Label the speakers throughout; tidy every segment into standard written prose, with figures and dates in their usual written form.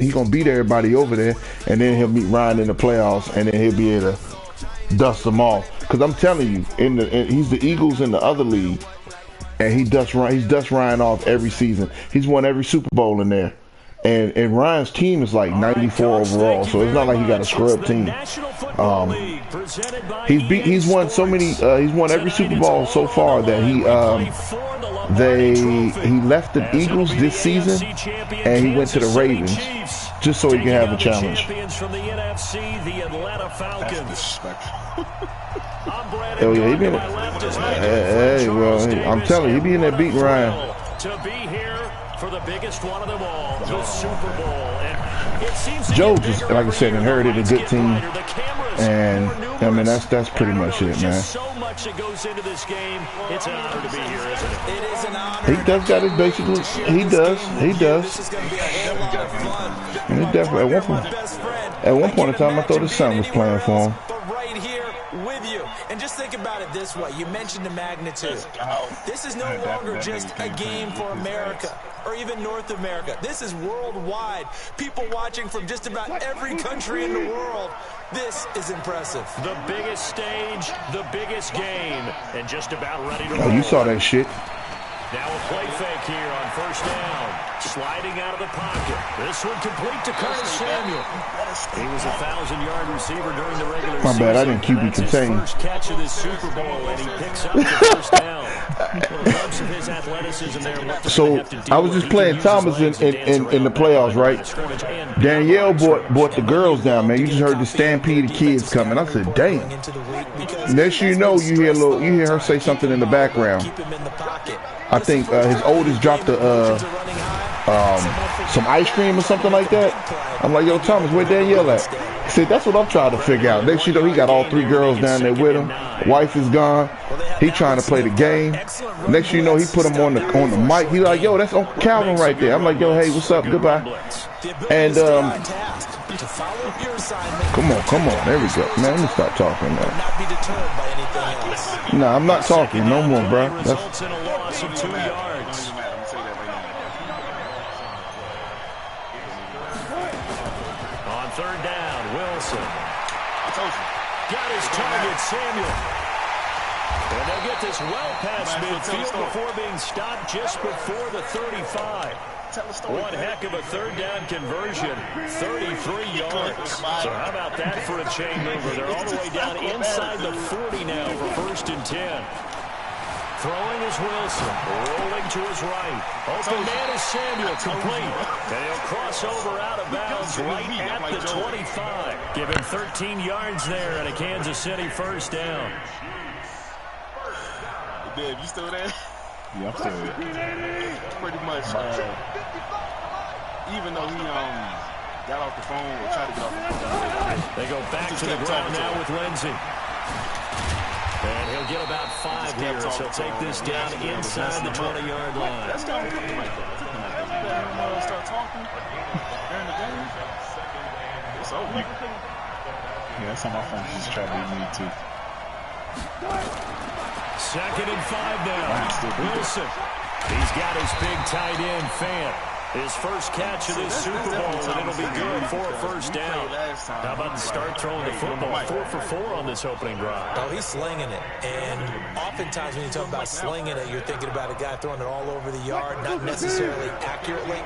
Speaker 1: He's gonna beat everybody over there, and then he'll meet Ryan in the playoffs, and then he'll be able to dust them off. Cause I'm telling you, he's the Eagles in the other league, and he's dust Ryan off every season. He's won every Super Bowl in there. And Ryan's team is like 94 overall, so it's not like he got a scrub team. He's won so many. He's won every Super Bowl so far that he left the Eagles this season and he went to the Ravens just so he can have a challenge. Oh yeah, he been. Hey, well, I'm telling you, he be in there beating Ryan.
Speaker 2: For the biggest one of them all, the Super Bowl. And it seems
Speaker 1: Joe just, like I said, inherited a good team, and I mean that's pretty much it, man.
Speaker 2: So much that goes into this game. It's an honor to be here, isn't it? It is an honor.
Speaker 1: He does got it basically. He does. And he definitely at one point in time, I thought his son was playing for him.
Speaker 3: With you. And just think about it this way. You mentioned the magnitude. This is no longer just a game for America or even North America. This is worldwide. People watching from just about every country in the world. This is impressive.
Speaker 2: The biggest stage, the biggest game, and just about ready to
Speaker 1: roll. You saw that shit.
Speaker 2: Now a play fake here on first down. Sliding out of the pocket. This one complete to Curtis Samuel. He was a 1,000-yard receiver during the regular season.
Speaker 1: My bad, I didn't QB contain.
Speaker 2: First catch of this Super Bowl, and he picks up the first down. Of his athleticism there.
Speaker 1: So I was just playing Thomas in the playoffs, right? Danielle brought the girls down, man. You just heard the stampede of kids coming. I said, damn. Next you know, you hear her say something in the background. I think his oldest dropped some ice cream or something like that. I'm like, yo, Thomas, where Danielle at? He said, that's what I'm trying to figure out. Next you know, he got all 3 girls down there with him. Wife is gone. He trying to play the game. Next you know, he put him on the mic. He like, yo, that's Uncle Calvin right there. I'm like, yo, hey, what's up? Goodbye. And come on, there we go, man. Let me stop talking now. Nah, I'm not talking no more, bro. That's
Speaker 2: of 2 yards. On third down, Wilson. Got his target, Samuel. And they'll get this well past midfield before being stopped just before the 35. One heck of a third down conversion, 33 yards. So how about that for a chain mover? They're all the way down inside the 40 now for 1st and 10. Throwing is Wilson, rolling to his right. Open man is Samuel, complete. And he'll cross over out of bounds right at the 25. Give him 13 yards there and a Kansas City first down.
Speaker 4: Dave, you still there?
Speaker 5: Yeah, I'm still here.
Speaker 4: Pretty much, even though he got off the phone or tried to get off the phone.
Speaker 2: They go back to the ground now with Lindsey. And he'll get about 5 here, so he'll take this down inside the 20-yard line.
Speaker 4: That's kind of like that. Start talking during the game. It's over.
Speaker 5: Yeah, that's how my phone just tried to be me too.
Speaker 2: 2nd and 5 now. Wilson. He's got his big tight end, Fant. His first catch of this Super Bowl, and it'll be good for a first down. How about the start throwing the football? 4 for 4 on this opening drive.
Speaker 3: Oh, he's slinging it. And oftentimes when you talk about slinging it, you're thinking about a guy throwing it all over the yard, not necessarily accurately.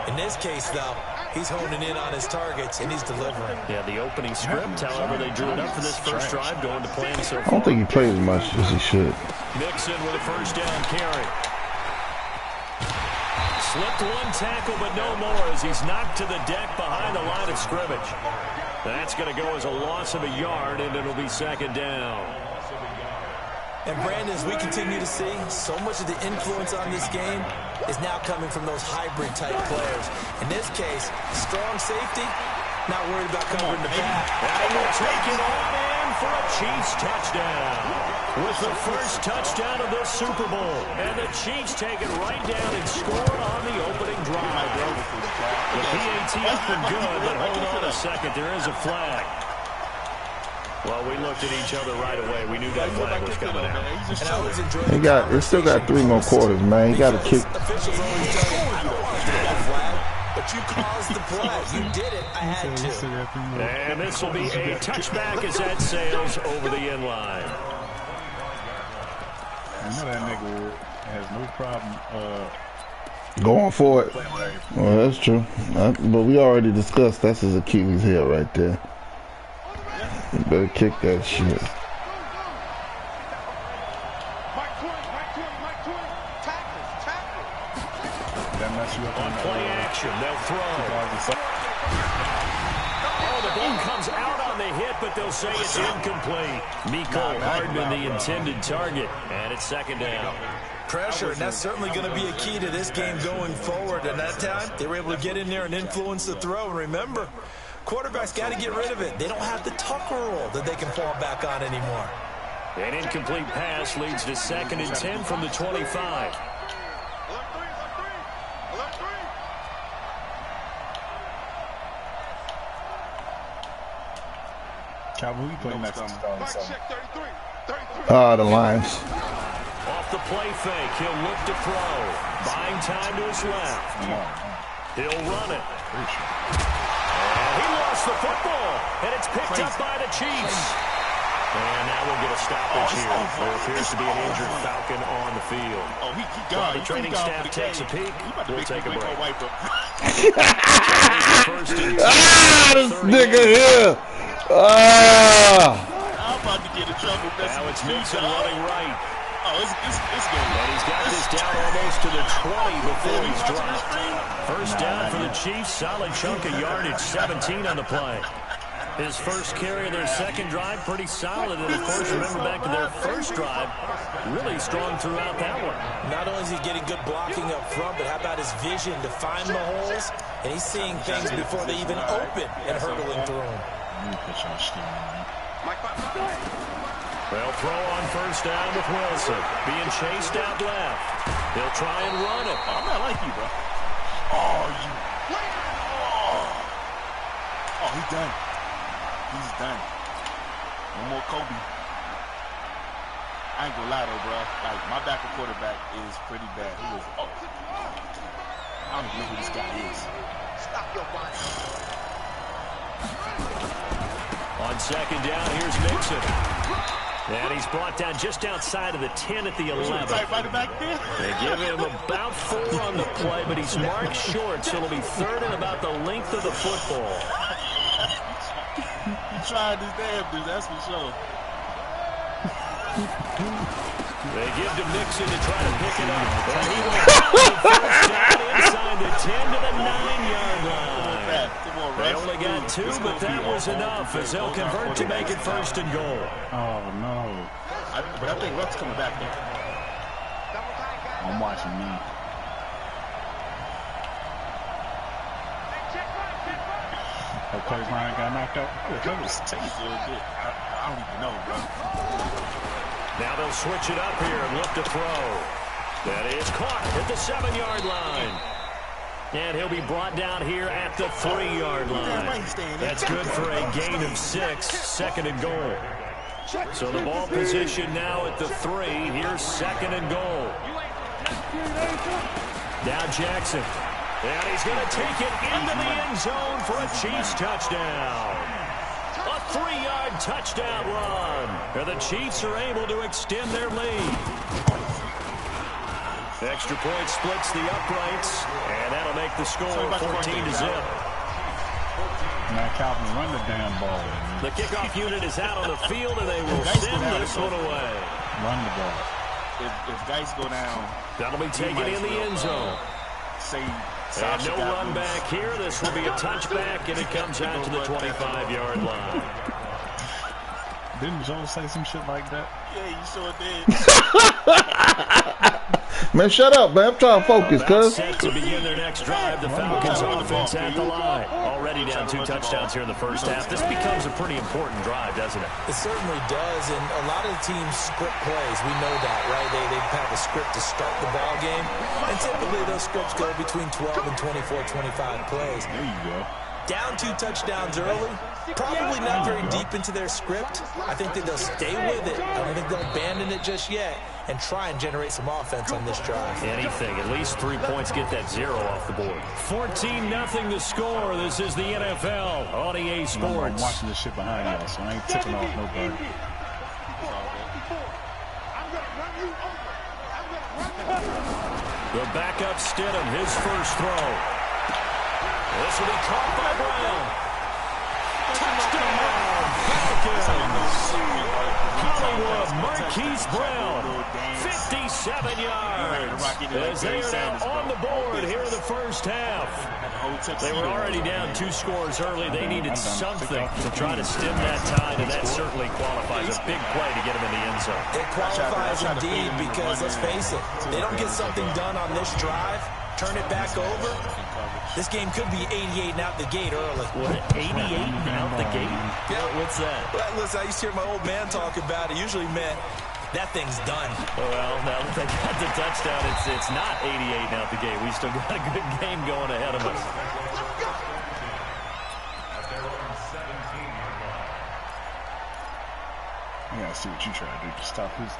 Speaker 3: In this case, though, he's honing in on his targets, and he's delivering.
Speaker 2: Yeah, the opening script, however, they drew it up for this first drive, going to plan so far.
Speaker 1: I don't think he played as much as he should.
Speaker 2: Mixon with a first down carry. Slipped one tackle, but no more as he's knocked to the deck behind the line of scrimmage. That's going to go as a loss of a yard, and it'll be 2nd down.
Speaker 3: And Brandon, as we continue to see, so much of the influence on this game is now coming from those hybrid-type players. In this case, strong safety, not worried about covering the back.
Speaker 2: And we'll take it on in for a Chiefs touchdown. With the first touchdown of this Super Bowl. And the Chiefs take it right down and score on the opening drive. The PAT has been good, but hold on a second. There is a flag. Well, we looked at each other right away. We knew that flag was coming out.
Speaker 3: And I was enjoying
Speaker 1: He still got 3 more quarters, man. He got to kick.
Speaker 3: but you caused the play. You did it. I had to.
Speaker 2: And this will be a touchback as that sails over the end line.
Speaker 5: I know that nigga has no problem
Speaker 1: going for it. Well, that's true. But we already discussed that's his Achilles heel right there. You better kick that shit.
Speaker 2: On play action, they'll throw. Oh, the ball comes out on the hit, but they'll say it's incomplete. Miko Hardman, the intended target, and it's second down.
Speaker 3: Pressure, and that's certainly going to be a key to this game going forward. And that time, they were able to get in there and influence the throw. And remember, quarterbacks got to get rid of it. They don't have the Tucker rule that they can fall back on anymore.
Speaker 2: An incomplete pass leads to 2nd and 10 from the 25.
Speaker 5: Calvin, who you putting next?
Speaker 1: The Lions.
Speaker 2: Off the play fake, he'll look to throw. Buying time to his left. He'll run it. And he lost the football, and it's picked up by the Chiefs. And now we'll get a stoppage here. There appears to be an injured Falcon on the field. While the training staff takes a peek, we'll take a break.
Speaker 1: This nigga here. I'm
Speaker 4: about to get in trouble.
Speaker 2: Now it's Newton running right.
Speaker 4: Oh, it's good.
Speaker 2: And he's got this down almost to the 20 before he's dropped. First down for the Chiefs. Solid chunk of yardage, 17 on the play. His first carry of their second drive, pretty solid. And, of course, remember back to their first drive, really strong throughout that one.
Speaker 3: Not only is he getting good blocking up front, but how about his vision to find the holes? And he's seeing things before they even open and hurdling through them.
Speaker 2: They'll throw on first down with Wilson. Being chased out left. He'll try and run it.
Speaker 4: I'm not like you, bro. Oh, he's done. He's done. One more Kobe. I ain't gonna lie though, bro. Like, my backup quarterback is pretty bad. He is. I don't even know who this guy is. Stop your body.
Speaker 2: On second down, here's Nixon. And he's brought down just outside of the 10 at the 11. They give him about 4 on the play, but he's marked short, so it'll be 3rd and about the length of the football.
Speaker 4: He tried his damn dude, that's for sure.
Speaker 2: They give to Nixon to try to pick it up. And he will have the first down inside the 10 to the 9-yard line. They only got 2, but that was enough as they'll convert to make it 1st and goal.
Speaker 5: Oh, no.
Speaker 4: But I think Ruff's coming back there.
Speaker 5: I'm watching me. That play line got knocked out.
Speaker 4: That was taste a little bit. I don't even know, bro.
Speaker 2: Now they'll switch it up here and look to throw. That is caught at the 7-yard line. And he'll be brought down here at the 3-yard line. That's good for a gain of 6, 2nd and goal. So the ball position now at the 3. Here's 2nd and goal. Now Jackson. And he's going to take it into the end zone for a Chiefs touchdown. A 3-yard touchdown run. And the Chiefs are able to extend their lead. Extra point splits the uprights, and that'll make the score 14-0.
Speaker 5: Now Calvin, run the damn ball.
Speaker 2: The kickoff unit is out on the field, and they will send this one away.
Speaker 5: Run the ball.
Speaker 4: If guys go down,
Speaker 2: that'll be taken in the end zone. And no run back here. This will be a touchback, and it comes out to the 25-yard line.
Speaker 5: Didn't Joe say some shit like that?
Speaker 4: Yeah, you sure did.
Speaker 1: Man, shut up, man. I'm trying to focus, cuz.
Speaker 2: Set to begin their next drive. The Falcons offense at the line. Already down 2 touchdowns here in the first half. This becomes a pretty important drive, doesn't it?
Speaker 3: It certainly does, and a lot of the teams script plays. We know that, right? They have a script to start the ball game, and typically those scripts go between 12 and 24, 25 plays.
Speaker 5: There you go.
Speaker 3: Down 2 touchdowns early, Probably not very deep into their script. I think that they'll stay with it. I don't think they'll abandon it just yet and try and generate some offense on this drive.
Speaker 2: Anything. At least 3 points, get that 0 off the board. 14-0 the score. This is the NFL on EA Sports.
Speaker 5: I'm watching this shit behind y'all, so I ain't tipping off nobody.
Speaker 2: The backup Stidham, his first throw. This will be caught by Brown. Touchdown, Falcons. Hollywood, Marquise Brown, 57 yards. As they are now on the board here in the first half. They were already down 2 scores early. They needed something to try to stem that tide, and that certainly qualifies. A big play to get them in the end zone.
Speaker 3: It qualifies indeed because, let's face it, they don't get something done on this drive, turn it back over, this game could be 88 and out the gate early.
Speaker 2: What, 88 and out the gate?
Speaker 3: Yeah.
Speaker 2: What's that?
Speaker 3: Well, listen, I used to hear my old man talk about it. Usually meant that thing's done.
Speaker 2: Well, now that they got the touchdown, it's not 88 and out the gate. We still got a good game going ahead of us.
Speaker 5: Yeah, I see what you try to do to stop his...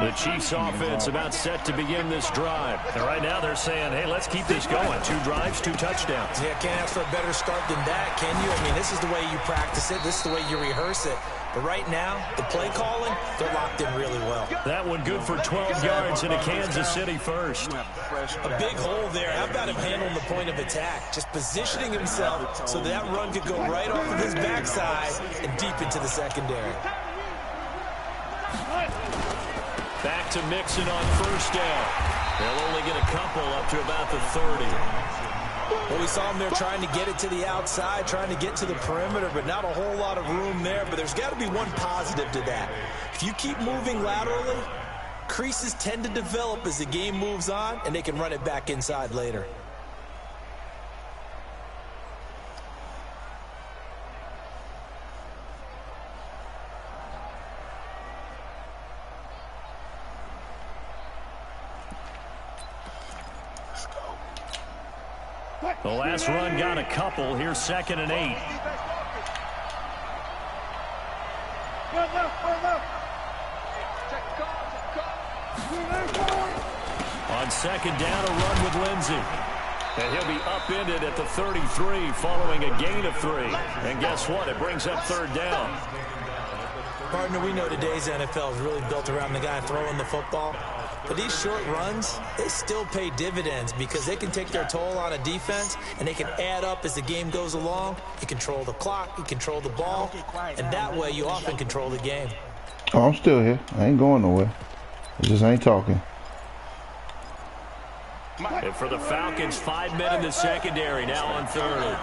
Speaker 2: The Chiefs offense about set to begin this drive. And right now they're saying, hey, let's keep this going. 2 drives, 2 touchdowns.
Speaker 3: Yeah, can't ask for a better start than that, can you? I mean, this is the way you practice it. This is the way you rehearse it. But right now, the play calling, they're locked in really well.
Speaker 2: That one good for 12 yards into Kansas City first.
Speaker 3: A big hole there. How about him handling the point of attack? Just positioning himself so that run could go right off of his backside and deep into the secondary.
Speaker 2: Back to Mixon on first down. They'll only get a couple up to about the 30.
Speaker 3: Well, we saw him there trying to get it to the outside, trying to get to the perimeter, but not a whole lot of room there. But there's got to be one positive to that. If you keep moving laterally, creases tend to develop as the game moves on, and they can run it back inside later.
Speaker 2: The last run got a couple. Here's 2nd and 8. On 2nd down, a run with Lindsey. And he'll be upended at the 33 following a gain of 3. And guess what? It brings up 3rd down.
Speaker 3: Partner, we know today's NFL is really built around the guy throwing the football. But these short runs, they still pay dividends because they can take their toll on a defense and they can add up as the game goes along. You control the clock, you control the ball, and that way you often control the game.
Speaker 1: Oh, I'm still here. I ain't going nowhere. I just ain't talking.
Speaker 2: And for the Falcons, 5 men in the secondary, now on 3rd.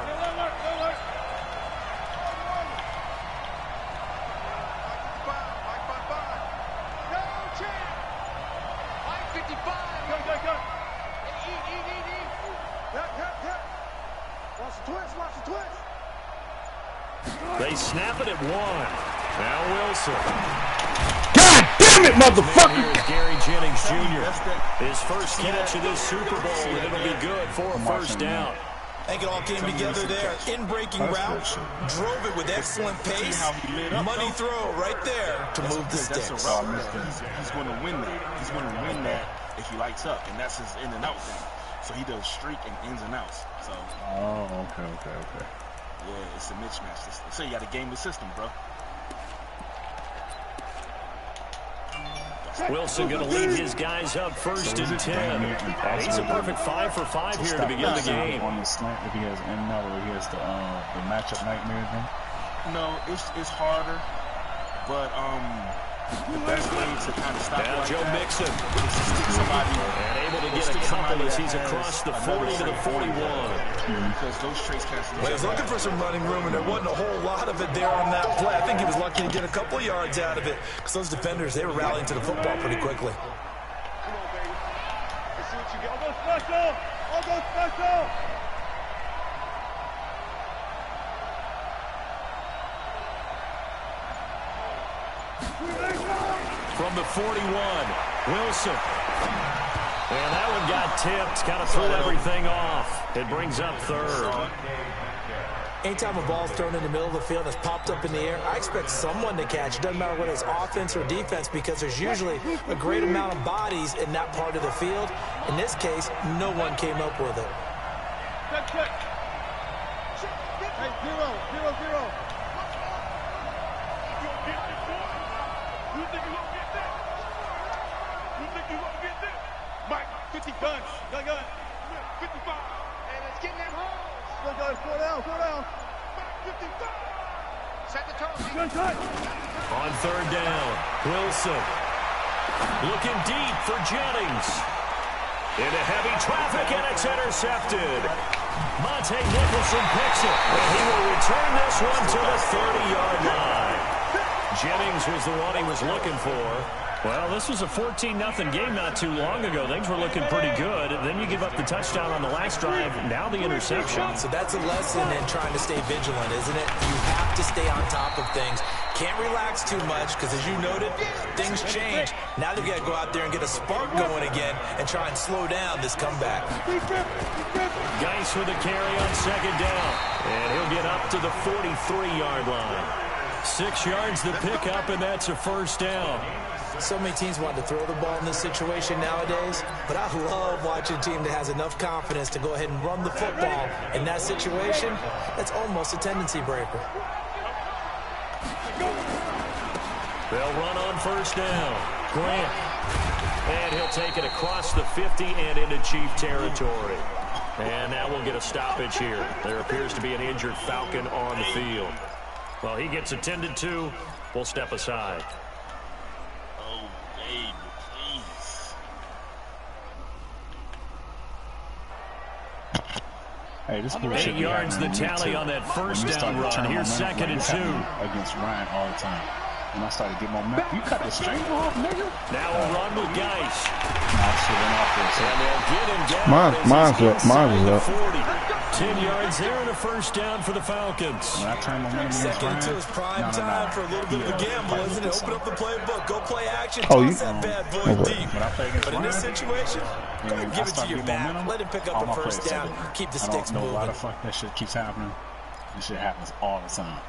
Speaker 2: They snap it at 1. Now Wilson.
Speaker 1: God damn it, motherfucker!
Speaker 2: Here's Gary Jennings Jr. His first catch of this Super Bowl, and it'll be good for a first down.
Speaker 3: I think it all came together there. In-breaking route, drove it with excellent pace. Money throw right there to move the sticks.
Speaker 4: That's a route. He's going to win that. He's going to win that if he lights up, and that's his in and out thing. So he does streak and ins and outs. So.
Speaker 5: Oh, okay.
Speaker 4: Yeah, it's a mismatch. So you got to game the system, bro.
Speaker 2: Wilson going to lead his guys up 1st and 10. And he's a perfect 5 for 5 here to begin the game.
Speaker 5: On the slant, if he has in now, or he has the matchup nightmare thing.
Speaker 4: No, it's harder, but the best way to kind of stop
Speaker 2: now
Speaker 4: it
Speaker 2: Joe
Speaker 4: like
Speaker 2: Mixon
Speaker 4: is to stick somebody
Speaker 2: and able to get a couple as he's across the 40 to the 41.
Speaker 4: Because those traits cancel.
Speaker 3: Well, he was looking for some running room, and there wasn't a whole lot of it there on that play. I think he was lucky to get a couple of yards out of it because those defenders, they were rallying to the football pretty quickly.
Speaker 6: Come on, baby. Let's see what you got. I'll go special. I'll go special.
Speaker 2: From the 41, Wilson. And that one got tipped, kind of threw everything off. It brings up 3rd.
Speaker 3: Anytime a ball's thrown in the middle of the field and it's popped up in the air, I expect someone to catch. It doesn't matter whether it's offense or defense, because there's usually a great amount of bodies in that part of the field. In this case, no one came up with it.
Speaker 6: Hey, 0-0-0. You think you're gonna get that? You think you're gonna get that? Mike, 50 guns. Gun. 55. And it's getting them home. Slow down. Mike, 55. Set the tone. Gun cut.
Speaker 2: On third down, Wilson looking deep for Jennings. Into heavy traffic, and it's intercepted. Monte Nicholson picks it, and he will return this one to the 30-yard line. Jennings was the one he was looking for.
Speaker 7: Well, this was a 14-0 game not too long ago. Things were looking pretty good. Then you give up the touchdown on the last drive. Now the interception.
Speaker 3: So that's a lesson in trying to stay vigilant, isn't it? You have to stay on top of things. Can't relax too much, because as you noted, things change. Now they've got to go out there and get a spark going again and try and slow down this comeback.
Speaker 2: Geis with a carry on second down. And he'll get up to the 43-yard line. 6 yards the pickup, and that's a first down.
Speaker 3: So many teams want to throw the ball in this situation nowadays, but I love watching a team that has enough confidence to go ahead and run the football. In that situation, that's almost a tendency breaker.
Speaker 2: They'll run on first down. Grant. And he'll take it across the 50 and into Chief territory. And now we'll get a stoppage here. There appears to be an injured Falcon on the field. Well, he gets attended to. We'll step aside.
Speaker 4: Oh, baby, please.
Speaker 5: Hey, this bull
Speaker 2: 8 yards the tally on that first down run. Here's second and 2.
Speaker 5: Against Ryan all the time. When I started getting momentum, you cut the string off, nigga.
Speaker 2: Now we'll run with Geis.
Speaker 5: And
Speaker 2: they'll get him down.
Speaker 1: Mine was up.
Speaker 2: 10 yards there and a first down for the Falcons.
Speaker 5: When I turn momentum
Speaker 3: Second and 2 is prime time for a little bit of a gamble, isn't it? Open up the playbook, go play action, toss that bad boy deep. But in this situation, go ahead and give it to your back. Let him pick up a first down, keep the sticks moving.
Speaker 5: A lot of fuck that shit keeps happening. This shit happens all the time.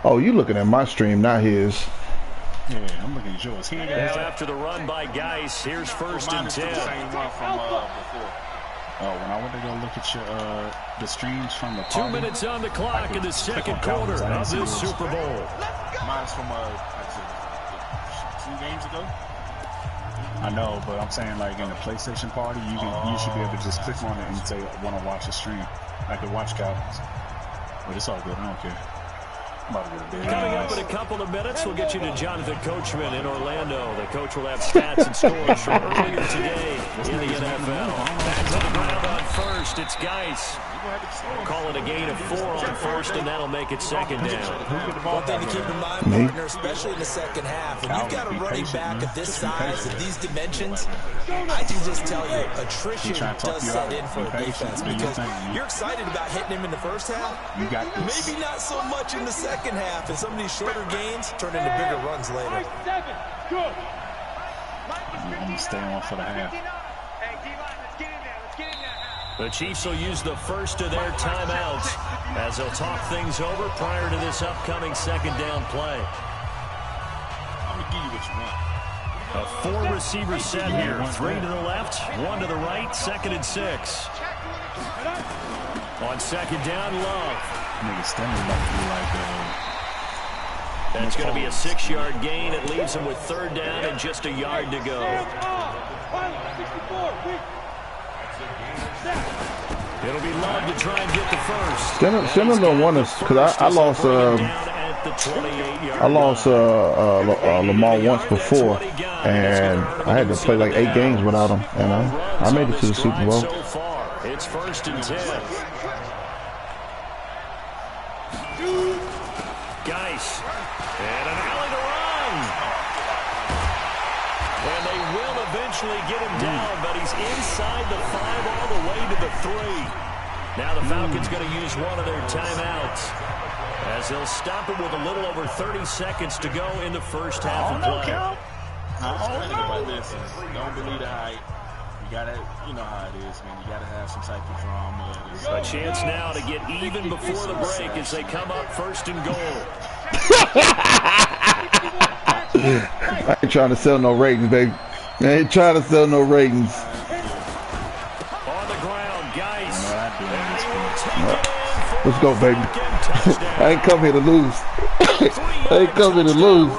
Speaker 1: Oh, you looking at my stream, not his.
Speaker 5: Yeah, I'm looking at yours. He ain't got
Speaker 2: now after the run by Geis, here's first and 10.
Speaker 5: When I went to go look at your the streams from the
Speaker 2: 2 minutes on the clock in the second quarter of this Super Bowl.
Speaker 4: Mine's from 2 games ago.
Speaker 5: I know, but I'm saying like in the PlayStation party, you should be able to just click on it and say I want to watch the stream. I could watch Cowboys, but it's all good. I don't care.
Speaker 2: Coming up in a couple of minutes, we'll get you to Jonathan Coachman in Orlando. The coach will have stats and scores from earlier today in the NFL. Back to the ground on first. It's Geis. Call it a gain of 4 on first, and that'll make it second down.
Speaker 3: One thing to keep in mind, partner, especially in the second half, when you've got a running back of this size and these dimensions, I can just tell you, attrition does set in for a defense, because you're excited about hitting him in the first half. Maybe not so much in the second half, and some of these shorter gains turn into bigger runs later.
Speaker 5: I'm going to stay on for the half.
Speaker 2: The Chiefs will use the first of their timeouts as they'll talk things over prior to this upcoming second down play.
Speaker 4: I'm going to give you what you want.
Speaker 2: A 4-receiver set here. 3 to the left, 1 to the right, second and 6. On second down, Love. That's going to be a 6-yard gain. It leaves him with third down and just a yard to go. It'll be Love to try and get the first.
Speaker 1: Send don't want us, because I lost Lamar once before, and I had to play like 8 games without him, and I made it to the Super Bowl.
Speaker 2: So far, it's first and 10. Geis, and an alley to run. And they will eventually get him down, but he's inside the 5 all the way to the 3. Now the Falcons going to use one of their timeouts as they'll stop it with a little over 30 seconds to go in the first half of play.
Speaker 4: About this is don't believe the hype. You gotta, you know how it is, man. You gotta have some type of drama.
Speaker 7: A chance now to get even before the break as they come up first and goal.
Speaker 1: I ain't trying to sell no ratings, baby. I ain't trying to sell no ratings.
Speaker 7: On the ground, Geis.
Speaker 1: Let's go, baby. I ain't come here to lose. I ain't come here to lose.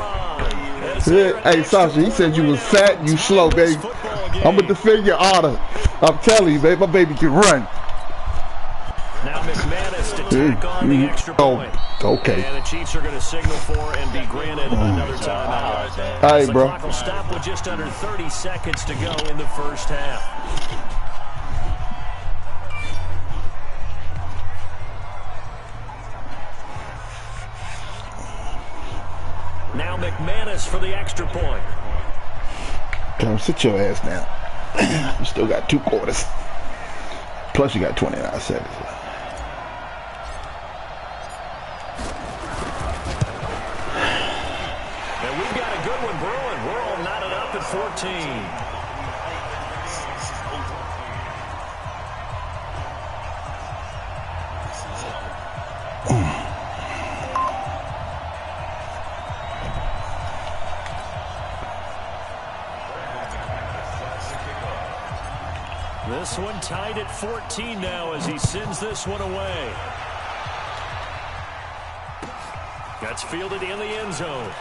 Speaker 1: Hey, Sasha, he said you was fat, you slow, baby. I'm gonna defend your honor. I'm telling you, baby, my baby can run.
Speaker 7: Now McManus to tack on the extra point.
Speaker 1: Okay.
Speaker 7: And the Chiefs are going to signal for and be granted another timeout.
Speaker 1: All right, bro.
Speaker 7: The clock will stop with just under 30 seconds to go in the first half. Now McManus for the extra point.
Speaker 1: Come sit your ass down. You still got 2 quarters. Plus you got 29 seconds left.
Speaker 7: And we've got a good one brewing. We're all knotted up at 14. This one tied at 14 now as he sends this one away. That's fielded in the end zone.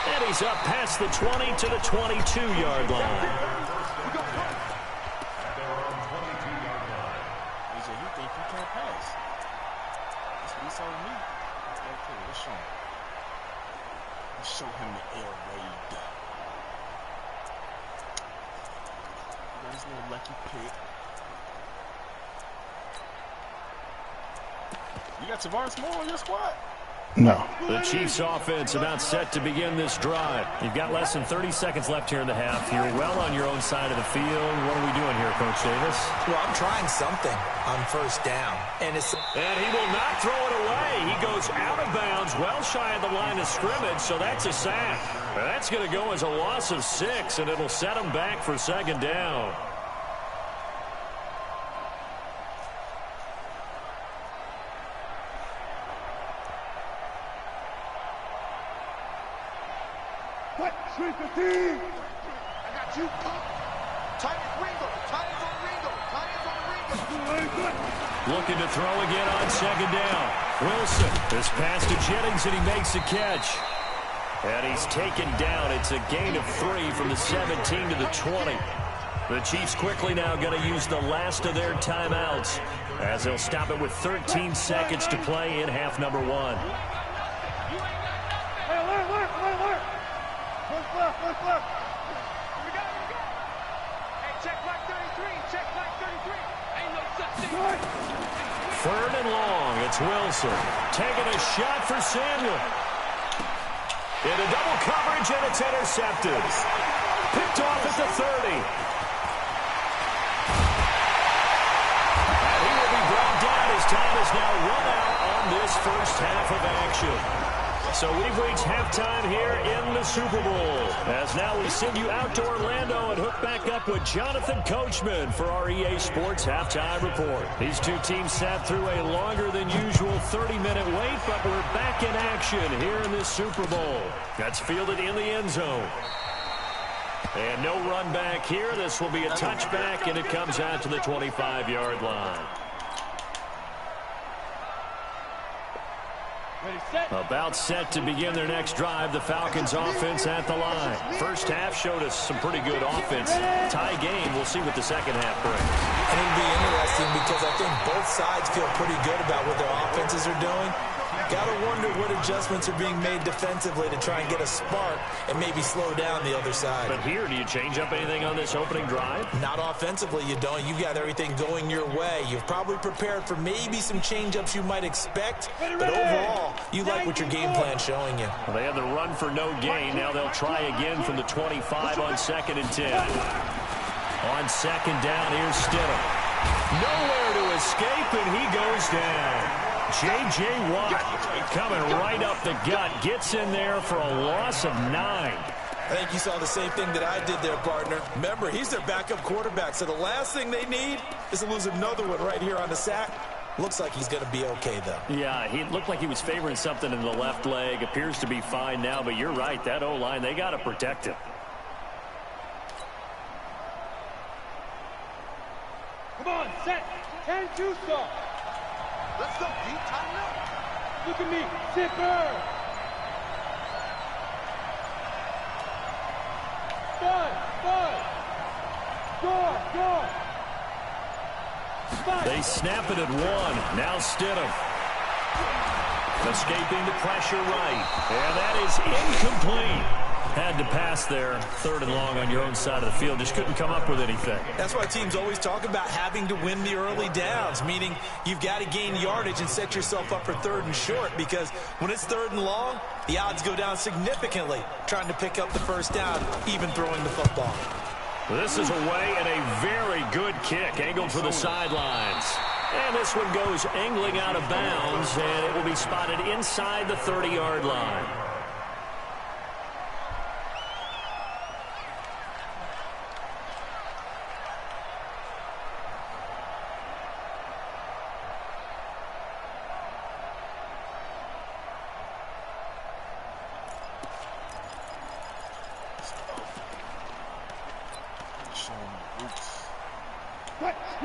Speaker 7: And he's up past the 20 to the 22-yard line.
Speaker 4: He said he think he can't pass. That's what he told me. Okay, let's show him. Let's show him the air raid. His little lucky pick. You got Tavares Moore on your squad?
Speaker 1: No.
Speaker 7: The Chiefs offense about set to begin this drive. You've got less than 30 seconds left here in the half. You're well on your own side of the field. What are we doing here, Coach Davis?
Speaker 3: Well, I'm trying something on first down. And he
Speaker 7: will not throw it away. He goes out of bounds, well shy of the line of scrimmage, so that's a sack. That's going to go as a loss of 6, and it'll set him back for second down.
Speaker 6: What? Sweep the team. I got you. Titans Ringo. Titans on Ringo. Titans on Ringo.
Speaker 7: Looking to throw again on second down. Wilson, this pass to Jennings, and he makes the catch. And he's taken down. It's a gain of 3 from the 17 to the 20. The Chiefs quickly now going to use the last of their timeouts as they'll stop it with 13 seconds to play in half number 1.
Speaker 6: Look. We got it. Hey, check flag 33. Check flag 33. Ain't no such thing.
Speaker 7: 3rd and long. It's Wilson taking a shot for Samuel. Into double coverage, and it's intercepted. Picked off at the 30. And he will be brought down as time is now run out on this first half of action. So we've reached halftime here in the Super Bowl. As now we send you out to Orlando and hook back up with Jonathan Coachman for our EA Sports Halftime Report. These two teams sat through a longer than usual 30-minute wait, but we're back in action here in this Super Bowl. That's fielded in the end zone. And no run back here. This will be a touchback, and it comes out to the 25-yard line. About set to begin their next drive. The Falcons offense at the line. First half showed us some pretty good offense. Tie game. We'll see what the second half brings.
Speaker 3: And it'll be interesting because I think both sides feel pretty good about what their offenses are doing. Gotta wonder what adjustments are being made defensively to try and get a spark and maybe slow down the other side.
Speaker 7: But here, do you change up anything on this opening drive?
Speaker 3: Not offensively, you don't. You've got everything going your way. You've probably prepared for maybe some change-ups you might expect, but overall, you like what your game plan's showing you.
Speaker 7: Well, they had the run for no gain. Now they'll try again from the 25 on 2nd and 10. On second down, here's Stidham. Nowhere to escape, and he goes down. J.J. Watt coming right up the gut. Gets in there for a loss of 9.
Speaker 3: I think you saw the same thing that I did there, partner. Remember, he's their backup quarterback, so the last thing they need is to lose another one right here on the sack. Looks like he's going to be okay, though.
Speaker 7: Yeah, he looked like he was favoring something in the left leg. Appears to be fine now, but you're right. That O-line, they got to protect him.
Speaker 6: Come on, set. 10-2 start. Let's go, Pete. Tighten up. Look at me. Zipper.
Speaker 7: They snap it at one. Now Stidham. Escaping the pressure right. And that is incomplete. Had to pass there. 3rd and long on your own side of the field. Just couldn't come up with anything.
Speaker 3: That's why teams always talk about having to win the early downs, meaning you've got to gain yardage and set yourself up for 3rd and short, because when it's 3rd and long, the odds go down significantly trying to pick up the first down, even throwing the football.
Speaker 7: This is away and a very good kick, angled for the sidelines. And this one goes angling out of bounds, and it will be spotted inside the 30-yard line.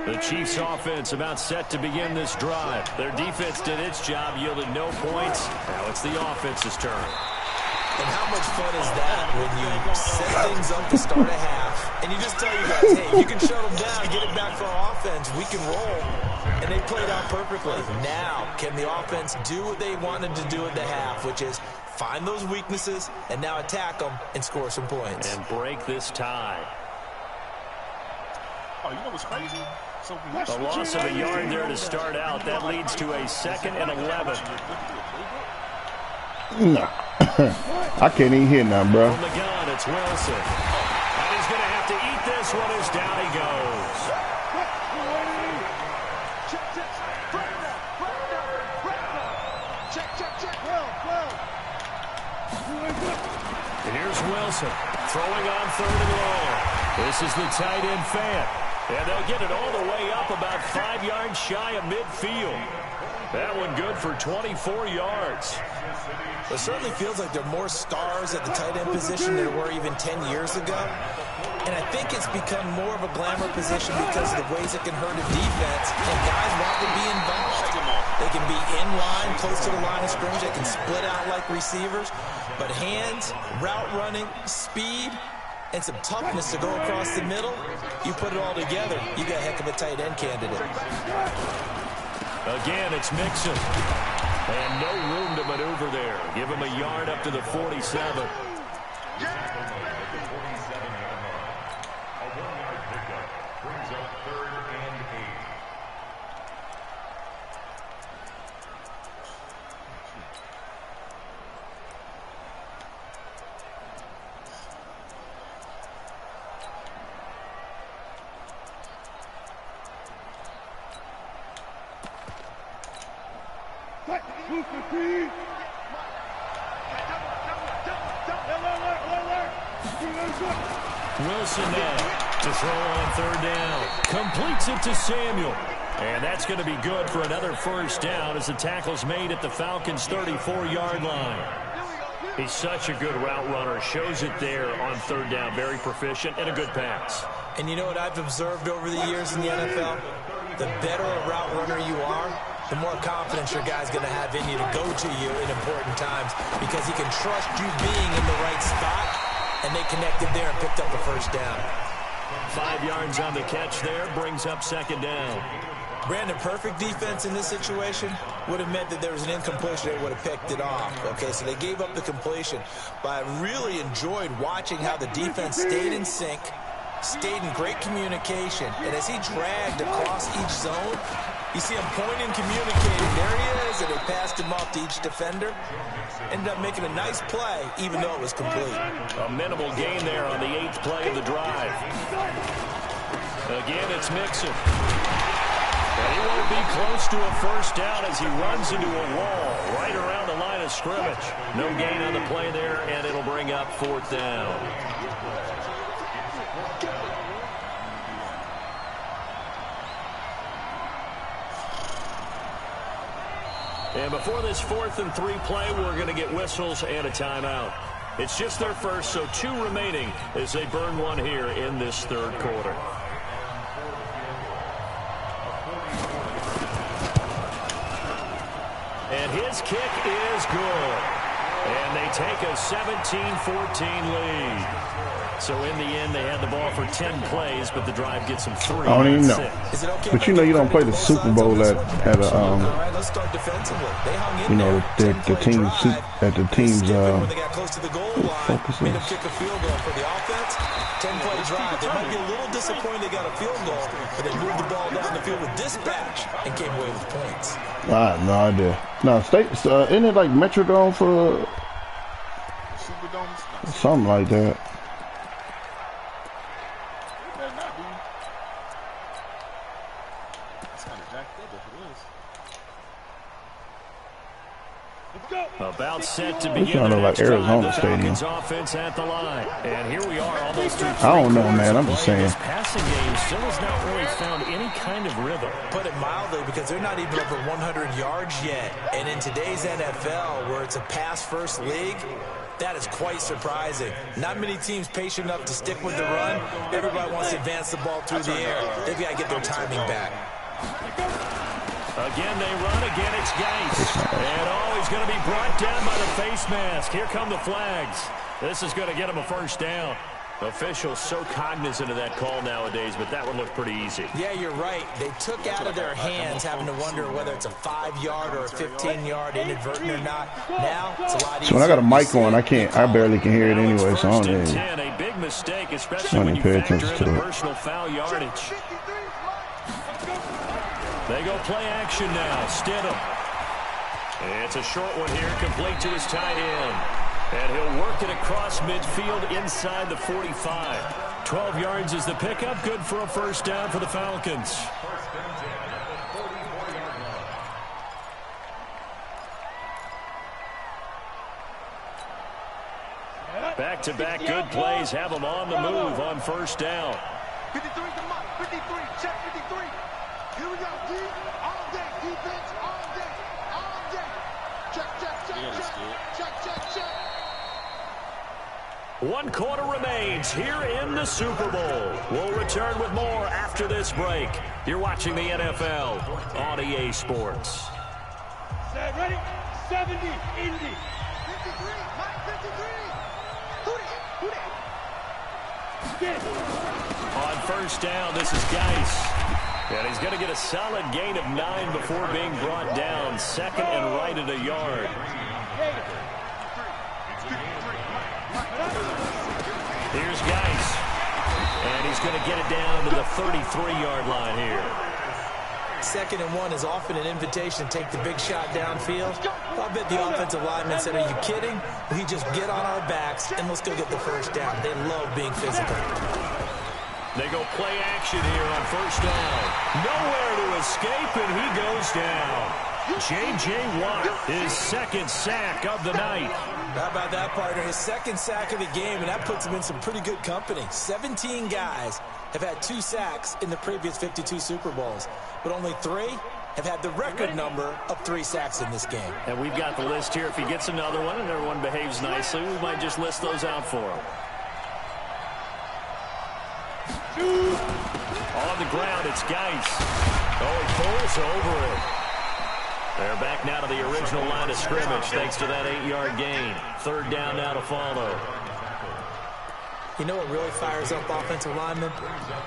Speaker 7: The Chiefs' offense about set to begin this drive. Their defense did its job, yielded no points. Now it's the offense's turn.
Speaker 3: And how much fun is that when you set things up to start a half, and you just tell you guys, hey, if you can shut them down, get it back for our offense, we can roll. And they played out perfectly. Now, can the offense do what they wanted to do at the half, which is find those weaknesses and now attack them and score some points.
Speaker 7: And break this tie.
Speaker 4: Oh, you know what's crazy? So
Speaker 7: a loss of a yard there to start out. That leads to a 2nd and 11.
Speaker 1: No. I can't even hear now, bro.
Speaker 7: From the gun, it's Wilson. And he's going to have to eat this one as down he goes. And here's Wilson throwing on 3rd and long. This is the tight end fan. And they'll get it all the way up about 5 yards shy of midfield. That one good for 24 yards.
Speaker 3: It certainly feels like there are more stars at the tight end position than there were even 10 years ago. And I think it's become more of a glamour position because of the ways it can hurt a defense. And guys want to be involved. They can be in line, close to the line of scrimmage. They can split out like receivers. But hands, route running, speed, and some toughness to go across the middle, you put it all together, you got a heck of a tight end candidate.
Speaker 7: Again, it's Mixon. And no room to maneuver there. Give him a yard up to the 47. Wilson now to throw on 3rd down. Completes it to Samuel. And that's going to be good for another first down as the tackle's made at the Falcons' 34-yard line. He's such a good route runner. Shows it there on 3rd down. Very proficient and a good pass.
Speaker 3: And you know what I've observed over the years in the NFL? The better a route runner you are, the more confidence your guy's going to have in you to go to you in important times because he can trust you being in the right spot, and they connected there and picked up a first down.
Speaker 7: 5 yards on the catch there, brings up 2nd down.
Speaker 3: Brandon, perfect defense in this situation would have meant that there was an incompletion. They would have picked it off. Okay, so they gave up the completion. But I really enjoyed watching how the defense stayed in sync, stayed in great communication. And as he dragged across each zone, you see him pointing, communicating. There he is, and they passed him off to each defender. Ended up making a nice play, even though it was complete.
Speaker 7: A minimal gain there on the 8th play of the drive. Again, it's Mixon. And he won't be close to a first down as he runs into a wall right around the line of scrimmage. No gain on the play there, and it'll bring up 4th down. And before this 4th and 3 play, we're going to get whistles and a timeout. It's just their first, so 2 remaining as they burn one here in this 3rd quarter. And his kick is good. And they take a 17-14 lead. So in the end, they had the ball for 10 plays, but the drive gets them 3.
Speaker 1: I don't even know. But you know you don't play the Super Bowl at
Speaker 3: let's start defensively. They hung in
Speaker 1: the team's at the team's
Speaker 3: when they got close to the goal line, made them kick a field goal for the offense. 10-play drive. They might be a little disappointed they got a field goal, but they moved the ball down the field with dispatch and came away with points.
Speaker 1: I have no idea. No, isn't it like Metrodome for something like that?
Speaker 7: About set to begin
Speaker 1: the
Speaker 7: like
Speaker 1: Arizona Stadium.
Speaker 7: Offense at the line. And here we are almost through.
Speaker 1: I don't know, man. I'm just saying.
Speaker 7: This passing game still has not really found any kind of rhythm.
Speaker 3: Put it mildly, because they're not even over 100 yards yet. And in today's NFL, where it's a pass-first league, that is quite surprising. Not many teams patient enough to stick with the run. Everybody wants to advance the ball through the air. They've got to get their timing back.
Speaker 7: Again, they run. Again, it's Geis. And he's going to be brought down by the face mask. Here come the flags. This is going to get him a first down. Officials so cognizant of that call nowadays, but that one looked pretty easy.
Speaker 3: Yeah, you're right. They took out of their hands having to wonder whether it's a 5-yard or a 15-yard inadvertent or not. Now, it's a lot easier.
Speaker 1: So when I got a mic on, I barely can hear it anyway, so I don't even.
Speaker 7: A big mistake, especially when you factor in the personal foul yardage. They go play action now. Stidham. It's a short one here, complete to his tight end. And he'll work it across midfield inside the 45. 12 yards is the pickup. Good for a first down for the Falcons. Back-to-back good plays have them on the move on first down.
Speaker 6: 53 to Mike. 53. Check 53. Here we go, D. All day. Defense all day. All day. Check.
Speaker 7: 1 quarter remains here in the Super Bowl. We'll return with more after this break. You're watching the NFL on EA Sports.
Speaker 6: Set, ready? 70, Indy. 53, Mike, 53. Who that?
Speaker 7: On first down, this is Geis. And he's going to get a solid gain of 9 before being brought down. Second and right at a yard. Here's Geis. And he's going to get it down to the 33-yard line here.
Speaker 3: 2nd and 1 is often an invitation to take the big shot downfield. I bet the offensive lineman said, are you kidding? We just get on our backs and let's go get the first down. They love being physical.
Speaker 7: They go play action here on first down. Nowhere to escape, and he goes down. J.J. Watt, his 2nd sack of the night.
Speaker 3: How about that, partner? His 2nd sack of the game, and that puts him in some pretty good company. 17 guys have had 2 sacks in the previous 52 Super Bowls, but only 3 have had the record number of 3 sacks in this game.
Speaker 7: And we've got the list here. If he gets another one and everyone behaves nicely, we might just list those out for him. On the ground, it's Geis. Oh, he pulls over it. They're back now to the original line of scrimmage thanks to that 8-yard gain. 3rd down now to follow.
Speaker 3: You know what really fires up offensive linemen?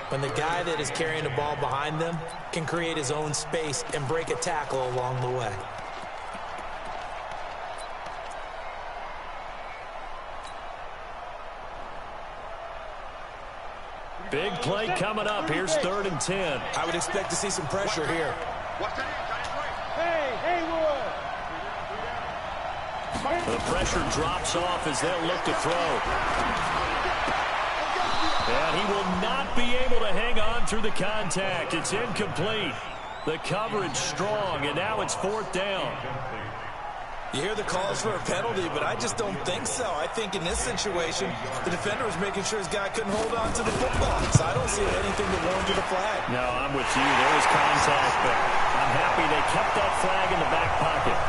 Speaker 3: When the guy that is carrying the ball behind them can create his own space and break a tackle along the way.
Speaker 7: Big play coming up. Here's 3rd and 10.
Speaker 3: I would expect to see some pressure here.
Speaker 7: The pressure drops off as they'll look to throw. And he will not be able to hang on through the contact. It's incomplete. The coverage strong, and now it's 4th down.
Speaker 3: You hear the calls for a penalty, but I just don't think so. I think in this situation, the defender was making sure his guy couldn't hold on to the football. So I don't see anything to warrant a flag.
Speaker 7: No, I'm with you. There was contact, but I'm happy they kept that flag in the back pocket.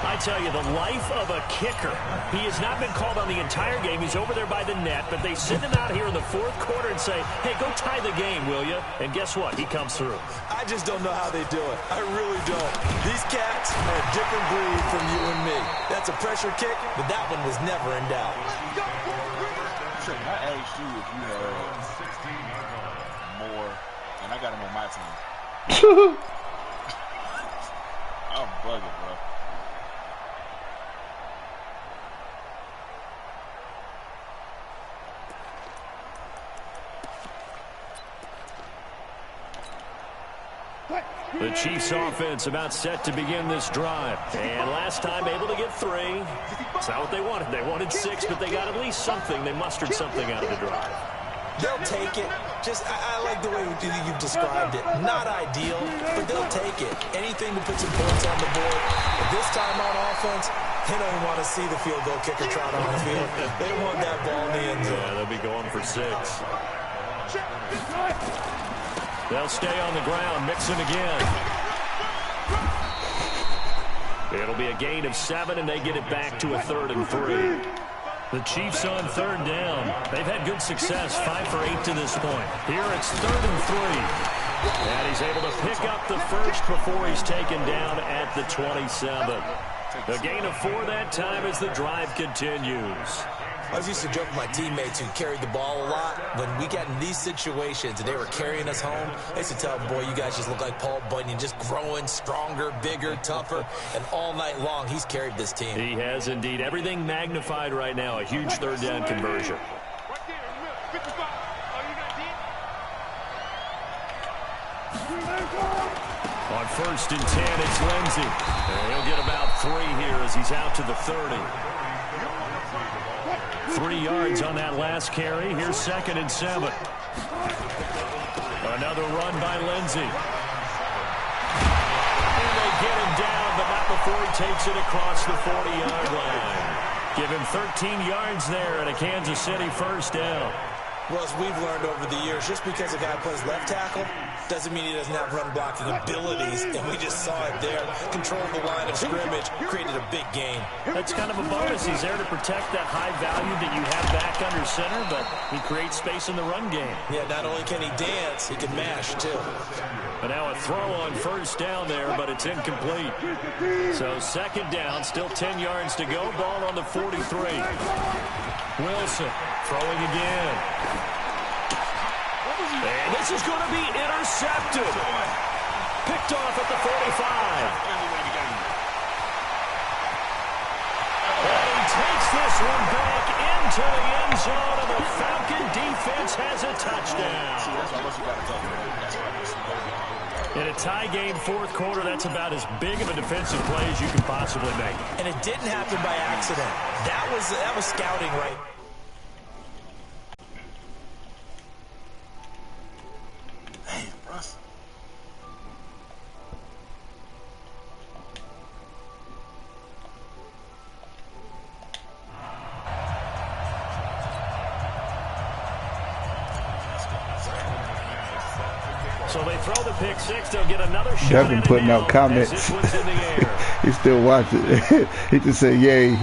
Speaker 7: I tell you, the life of a kicker. He has not been called on the entire game. He's over there by the net, but they send him out here in the 4th quarter and say, hey, go tie the game, will you? And guess what? He comes through.
Speaker 3: I just don't know how they do it. I really don't. These cats are a different breed from you and me. That's a pressure kick, but that one was never in doubt.
Speaker 4: Listen, I asked you if you had more, and I got him on my team. I'm bugging, bro.
Speaker 7: The Chiefs offense about set to begin this drive. And last time able to get 3. It's not what they wanted. They wanted 6, but they got at least something. They mustered something out of the drive.
Speaker 3: They'll take it. I like the way you've described it. Not ideal, but they'll take it. Anything to put some points on the board. But this time on offense, they don't even want to see the field goal kicker trot on the field. They want that ball in the end zone.
Speaker 7: Yeah, they'll be going for 6. They'll stay on the ground, mixing again. It'll be a gain of 7, and they get it back to a 3rd and 3. The Chiefs on 3rd down. They've had good success, 5 for 8 to this point. Here it's 3rd and 3. And he's able to pick up the first before he's taken down at the 27. A gain of 4 that time as the drive continues.
Speaker 3: I was used to joke with my teammates who carried the ball a lot. When we got in these situations and they were carrying us home, I used to tell them, boy, you guys just look like Paul Bunyan, just growing stronger, bigger, tougher. And all night long, he's carried this team.
Speaker 7: He has indeed. Everything magnified right now. A huge 3rd down conversion. On 1st and 10, it's Lindsey. And he'll get about 3 here as he's out to the 30. 3 yards on that last carry. Here's 2nd and 7. Another run by Lindsey. And they get him down, but not before he takes it across the 40-yard line. Give him 13 yards there and a Kansas City 1st down.
Speaker 3: Well, as we've learned over the years, just because a guy plays left tackle doesn't mean he doesn't have run blocking abilities, and we just saw it there. Controlled the line of scrimmage, created a big gain.
Speaker 7: That's kind of a bonus. He's there to protect that high value that you have back under center, but he creates space in the run game.
Speaker 3: Yeah, not only can he dance, he can mash, too.
Speaker 7: But now a throw on 1st down there, but it's incomplete. So 2nd down, still 10 yards to go. Ball on the 43. Wilson throwing again. And this is going to be intercepted. Picked off at the 45. And he takes this one back into the end zone, and the Falcon defense has a touchdown. In a tie game, 4th quarter, that's about as big of a defensive play as you can possibly make.
Speaker 3: And it didn't happen by accident. That was scouting, right?
Speaker 7: So they throw the pick 6. They'll get another shot.
Speaker 1: Devin putting out comments. He still watching. He just said, yay.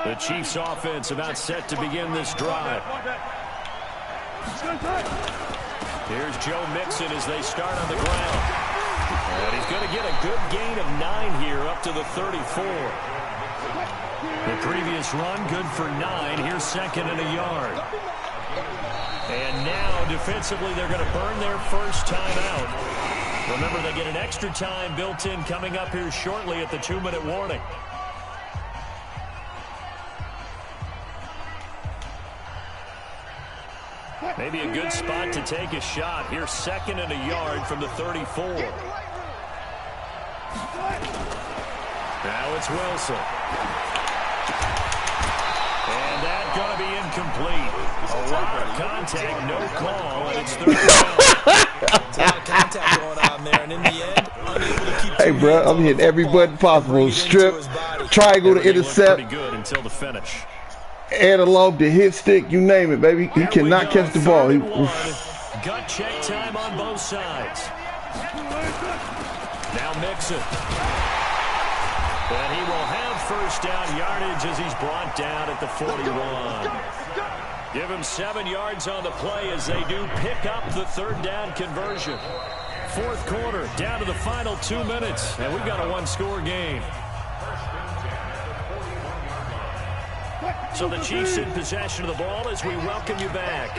Speaker 7: The Chiefs offense about set to begin this drive. Here's Joe Mixon as they start on the ground. And he's going to get a good gain of 9 here up to the 34. The previous run good for 9. Here's 2nd and a yard. And now defensively they're going to burn their first time out. Remember, they get an extra time built in coming up here shortly at the 2-minute warning. Maybe a good spot to take a shot. Here's 2nd and a yard from the 34. Now it's Wilson. And that's going to be incomplete. A lot of contact, no call, and it's third down.
Speaker 3: There's a lot of contact going on there, and in the end, unable to keep.
Speaker 1: Hey, bro, I'm hitting every button possible. Strip, triangle to intercept,
Speaker 7: Pretty good until the finish.
Speaker 1: analog to hit stick, you name it, baby. He cannot catch the ball.
Speaker 7: Gut check time on both sides. Now Mixon. And he will have first down yardage as he's brought down at the 41. Give him 7 yards on the play as they do pick up the third down conversion. Fourth quarter, down to the final 2 minutes, and we've got a one-score game. So the Chiefs in possession of the ball as we welcome you back.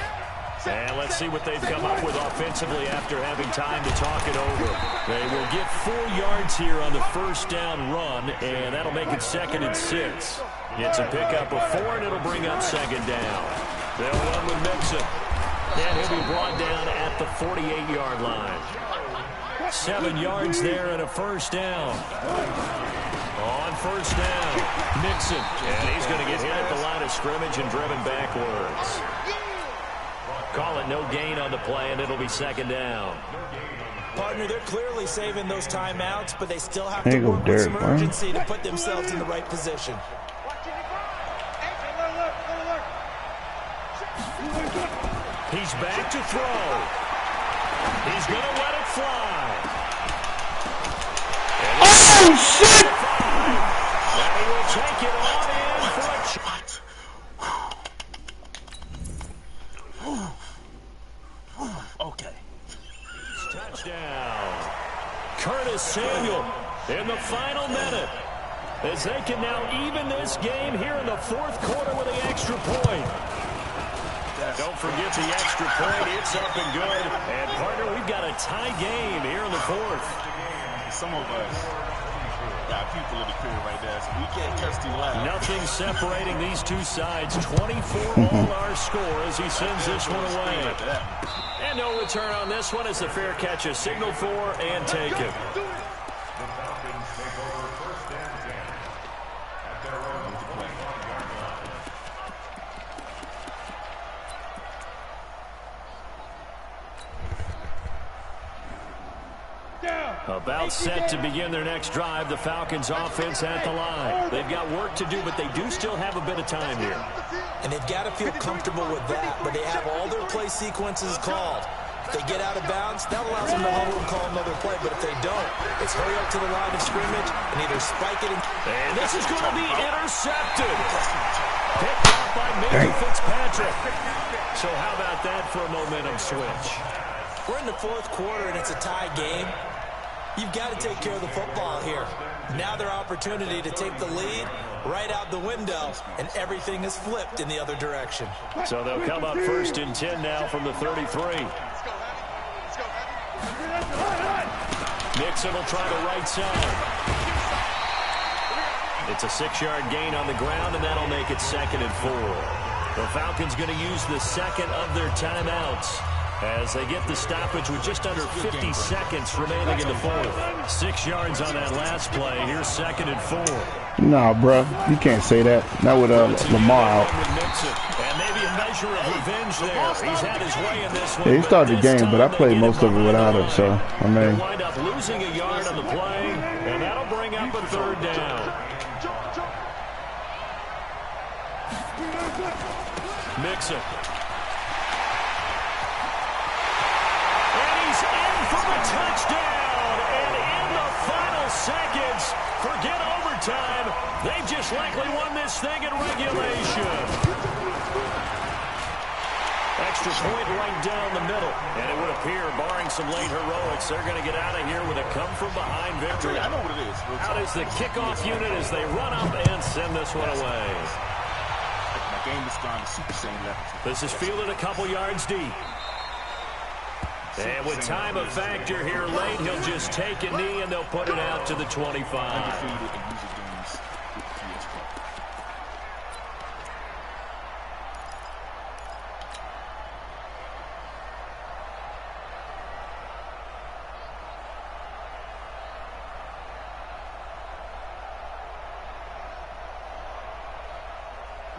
Speaker 7: And let's see what they've come up with offensively after having time to talk it over. They will get 4 yards here on the first down run, and that'll make it 2nd and 6. It's a pickup of 4, and it'll bring up 2nd down. They'll run with Mixon. And he'll be brought down at the 48-yard line. 7 yards there and a first down. On first down, Mixon. And he's going to get hit at the line of scrimmage and driven backwards. Call it no gain on the play, and it'll be 2nd down.
Speaker 3: Partner, they're clearly saving those timeouts, but they still have to work with some urgency to put themselves in the right position.
Speaker 7: He's back to throw. He's going to let it fly.
Speaker 1: Oh, shit!
Speaker 7: And he will take it on in for a shot.
Speaker 4: Okay.
Speaker 7: Touchdown. Curtis Samuel in the final minute as they can now even this game here in the fourth quarter with the extra point. Don't forget the extra point. It's up and good. And, partner, we've got a tie game here in the fourth.
Speaker 4: Some of us got people in the crib right there, so we can't catch too loud.
Speaker 7: Nothing separating these two sides. 24 all our score as he sends this one away. And no return on this one as the fair catch is signaled for and taken. About set to begin their next drive, the Falcons offense at the line. They've got work to do, but they do still have a bit of time here.
Speaker 3: And they've got to feel comfortable with that, but they have all their play sequences called. If they get out of bounds, that allows them to huddle and call another play, but if they don't, it's hurry up to the line of scrimmage and either spike it
Speaker 7: and this is going to be intercepted. Picked off by Minka Fitzpatrick. So how about that for a momentum switch?
Speaker 3: We're in the fourth quarter and it's a tie game. You've got to take care of the football here. Now their opportunity to take the lead right out the window, and everything is flipped in the other direction.
Speaker 7: So they'll come up 1st and 10 now from the 33. Mixon will try the right side. It's a 6-yard gain on the ground, and that'll make it 2nd and 4. The Falcons going to use the second of their timeouts as they get the stoppage with just under 50 seconds remaining in the fourth. 6 yards on that last play. Here's 2nd and 4.
Speaker 1: Nah, bro, you can't say that. Not with Lamar out.
Speaker 7: And maybe a measure of revenge there. He's had his way in this one.
Speaker 1: Yeah, he started the game, but I played most of it without him, so, I mean.
Speaker 7: Wind up losing a yard on the play, and that'll bring up a 3rd down. Mixon. For the touchdown, and in the final seconds, forget overtime, they've just likely won this thing in regulation. Extra point right down the middle, and it would appear, barring some late heroics, they're going to get out of here with a come-from-behind victory.
Speaker 4: I know what it is.
Speaker 7: Out is the kickoff unit as they run up and send this one away.
Speaker 4: My game is gone to Super Saiyan level.
Speaker 7: This is fielded a couple yards deep. And with time a factor here late, he'll just take a knee and they'll put it out to the 25.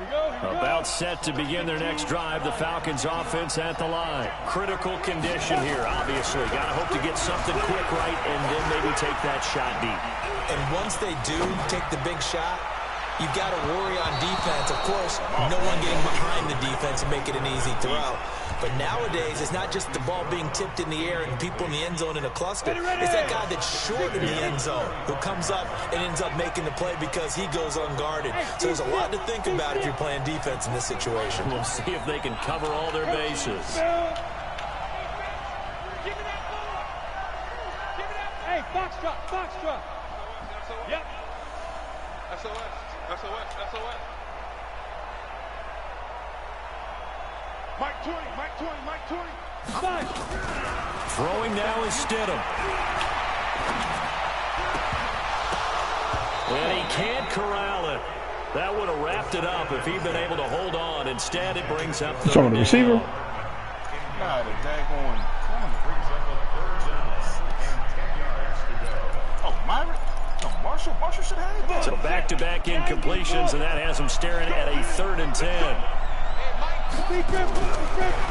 Speaker 7: About set to begin their next drive, the Falcons offense at the line. Critical condition here, obviously. Got to hope to get something quick right and then maybe take that shot deep.
Speaker 3: And once they do take the big shot, you've got to worry on defense. Of course, no one getting behind the defense and make it an easy throw. But nowadays, it's not just the ball being tipped in the air and people in the end zone in a cluster. It's that guy that's short in the end zone who comes up and ends up making the play because he goes unguarded. So there's a lot to think about if you're playing defense in this situation.
Speaker 7: We'll see if they can cover all their bases.
Speaker 6: Hey, box drop. Yep. SOS. Mike 20. Smash.
Speaker 7: Throwing now is Stidham. And he can't corral it. That would have wrapped it up if he'd been able to hold on. Instead, it brings up the
Speaker 1: receiver.
Speaker 4: God, the daggone corner. Oh, Myron. No, Marshall should have that.
Speaker 7: So back-to-back incompletions, and that has him staring at a 3rd and 10.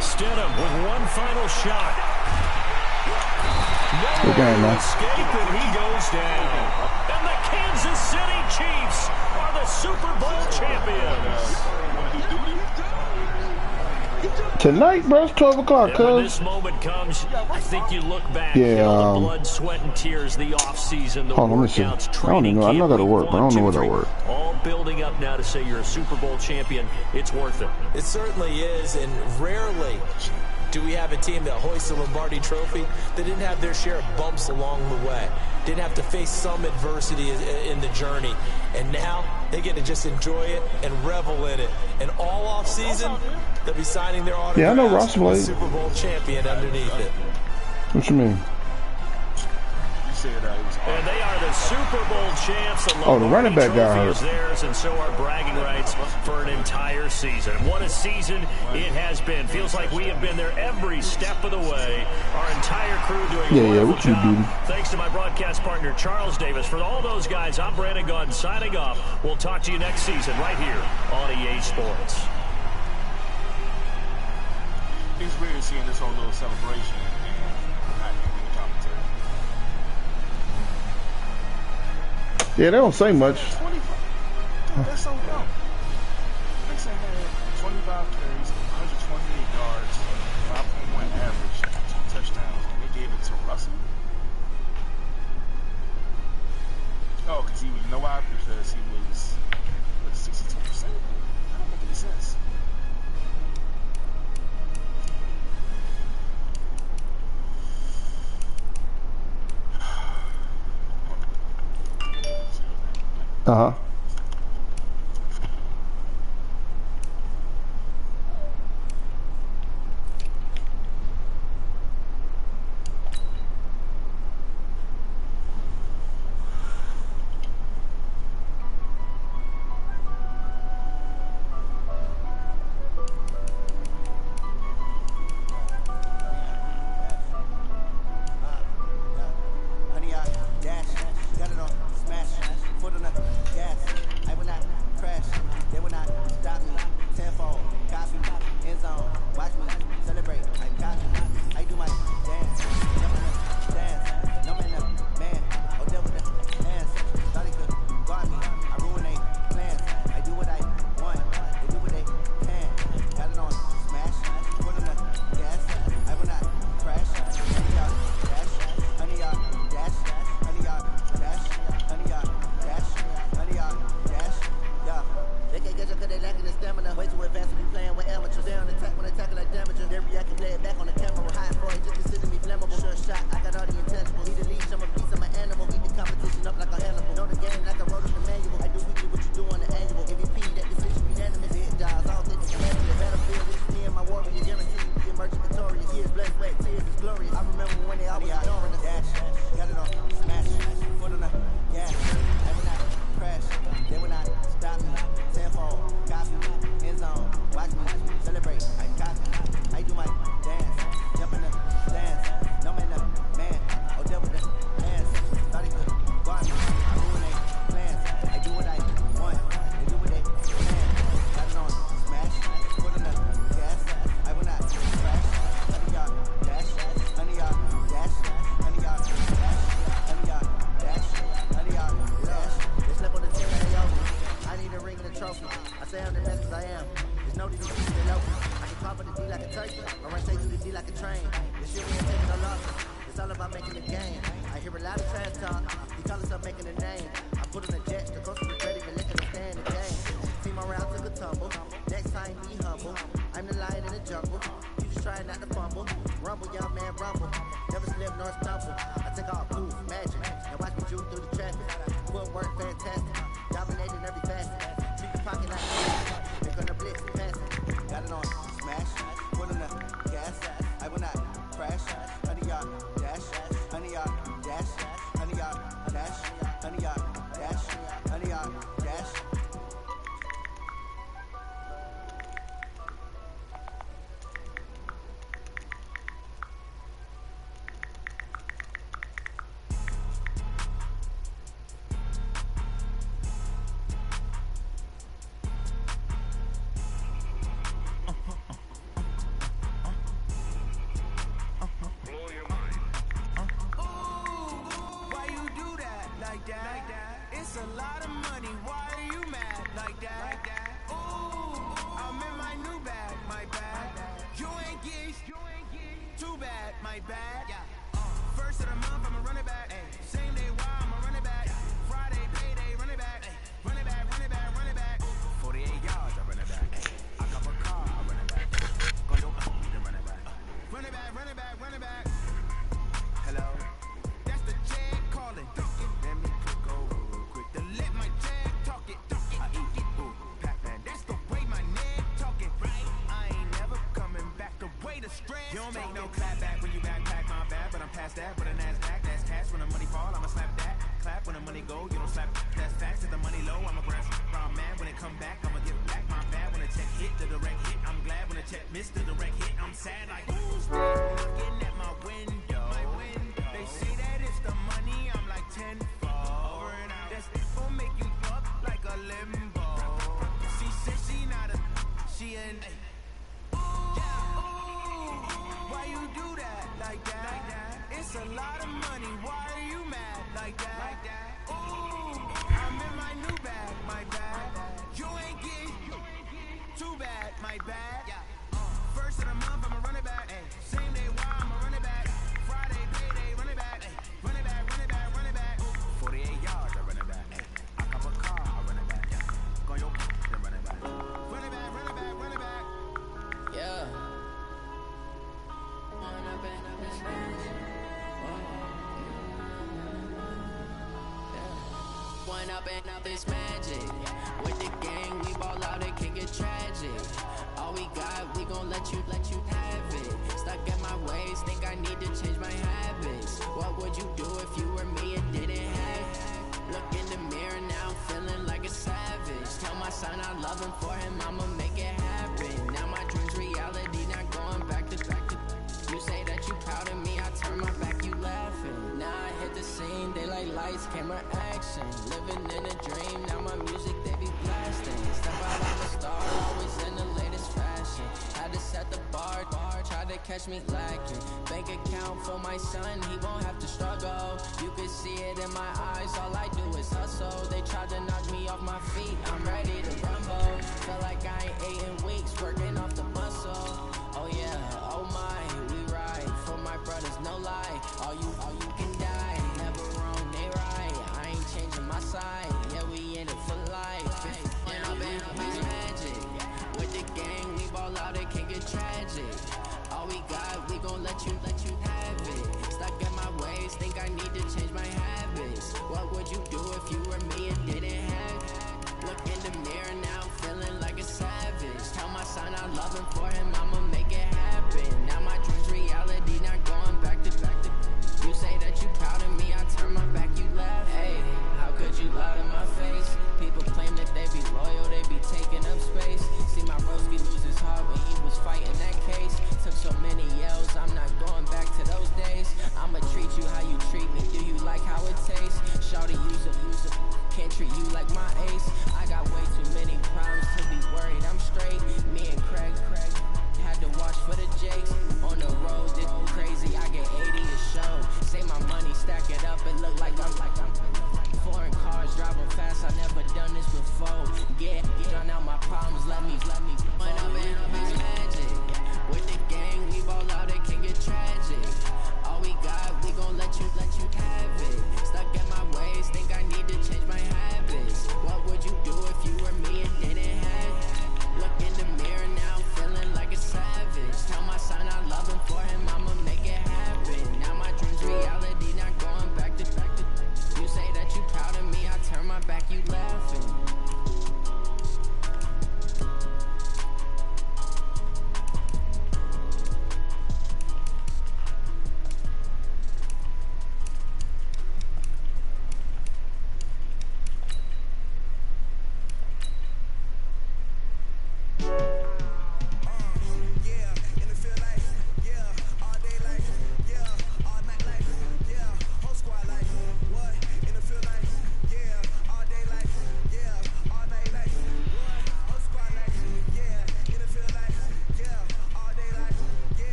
Speaker 7: Stidham with one final shot. No way to escape, and he goes down. And the Kansas City Chiefs are the Super Bowl champions.
Speaker 1: Tonight, bro, it's 12 o'clock, cuz.
Speaker 7: When this moment comes, I think you look back, the blood, sweat, and tears, the offseason, the workouts, training camp.
Speaker 1: I know I got to work, but I don't know where I work.
Speaker 7: All building up now to say you're a Super Bowl champion. It's worth it.
Speaker 3: It certainly is, and rarely do we have a team that hoists the Lombardi Trophy that didn't have their share of bumps along the way, didn't have to face some adversity in the journey, and now they get to just enjoy it and revel in it. And all off season, they'll be signing their autographs.
Speaker 1: Yeah, I know Ross played.
Speaker 3: Super Bowl champion underneath it.
Speaker 1: What you mean?
Speaker 7: And they are the Super Bowl champs.
Speaker 1: The running back guy hurt.
Speaker 7: Theirs, and so are bragging rights for an entire season. What a season it has been. Feels like we have been there every step of the way. Our entire crew doing a wonderful job. Thanks to my broadcast partner, Charles Davis. For all those guys, I'm Brandon Gaudin signing off. We'll talk to you next season right here on EA Sports.
Speaker 4: It's weird seeing this whole little celebration.
Speaker 1: Yeah, they don't say much.
Speaker 4: 25. Dude, that's so dumb. Mixon had 25 carries, 128 yards, 5.1 average, 2 touchdowns, and they gave it to Russell. Oh, because you know why? Because he was 62%. That don't make any sense.
Speaker 1: Uh-huh.
Speaker 8: Honey, I dash, got it on, smash, foot on the gas. say I'm the best as I am. There's no need to keep it low. I can pop with the D like a turkey, or run straight through the D like a train. This shit ain't taking no losses. It's all about making a game. I hear a lot of trash talk. He call himself making a name. I put in a jet, the coach was ready, but let him stand the game. Team around took a tumble. Next time be humble. I'm the lion in the jungle. You just trying not to fumble. Rumble, young man, rumble. Never slip nor stumble. I take all proof, magic. Now watch me shoot through the traffic. Footwork fantastic. Dominating every facet. Keep your pocket like that. They're gonna blitz, pass it. Got it on smash. Put in the gas. I will not crash. 100 yard dash. 100 yard dash. 100 yard dash. 100 yard dash. 100 yard dash.
Speaker 9: You don't make no clap back when you backpack, my bad, but I'm past that. But a NASDAQ, that's cash. When the money fall, I'ma slap that. Clap when the money go, you don't slap. That's facts. If the money low, I'ma grab some man. When it come back, I'ma give back my bad. When the check hit, the direct hit, I'm glad. When the check missed, the direct hit, I'm sad. Like who's looking at my window? They say that it's the money, I'm like tenfold. That's gon' make you fuck like a limbo. She said she not a, she an. Why you do that like that? It's a lot of money. Why are you mad like that? Ooh, I'm in my new bag, my bad. You ain't getting too bad, my bad. First of the month, I'ma run it back. Same day, why I'ma run it back. Friday, payday, run it back. Run it back, run it back, run it back. 48 yards, I run it back. I cop a car, I run it back. Go your then run it back. Run it back, run it back, run it back.
Speaker 10: Yeah. One up and up is magic. With the gang, we ball out, it can get tragic. All we got, we gon' let you have it. Stuck in my ways, think I need to change my habits. What would you do if you were me and didn't have it? Look in the mirror now, I'm feeling like a savage. Tell my son I love him, for him I'ma make it happen. Now my dream's reality, not going back to. You say that you proud of me, I turn my back, you laughing. Now I hit the scene, they like lights, camera, action. Living in a dream, now my music, they be blasting. Step out like a star, always in the latest fashion. Had to set the bar, tried to catch me lacking. Bank account for my son, he won't have to struggle. You can see it in my eyes, all I do is hustle. They tried to knock me off my feet, I'm ready to rumble. Feel like I ain't ate in weeks, working off the muscle. Oh yeah, oh my, we ride for my brothers, no lie. All you can die, never wrong, they right. I ain't changing my side, yeah, we in it for life. And I've been magic. With the gang, we ball out, it can get tragic. All we got, we gon' let you have it. Stuck in my ways, think I need to change my habits. What would you do if you were me and didn't have it? Look in the mirror now, feeling like a savage. Tell my son I love him, for him I'ma make it happen. Now my dream's reality, not going back to. You say that you proud of me, I turn my back, you laugh. Hey, how could you lie to my face? People claim that they be loyal, they be taking up space. See my broski lose his heart when he was fighting that case. Took so many yells, I'm not going back to those days. I'ma treat you how you treat me, do you like how it tastes? Shawty, use it.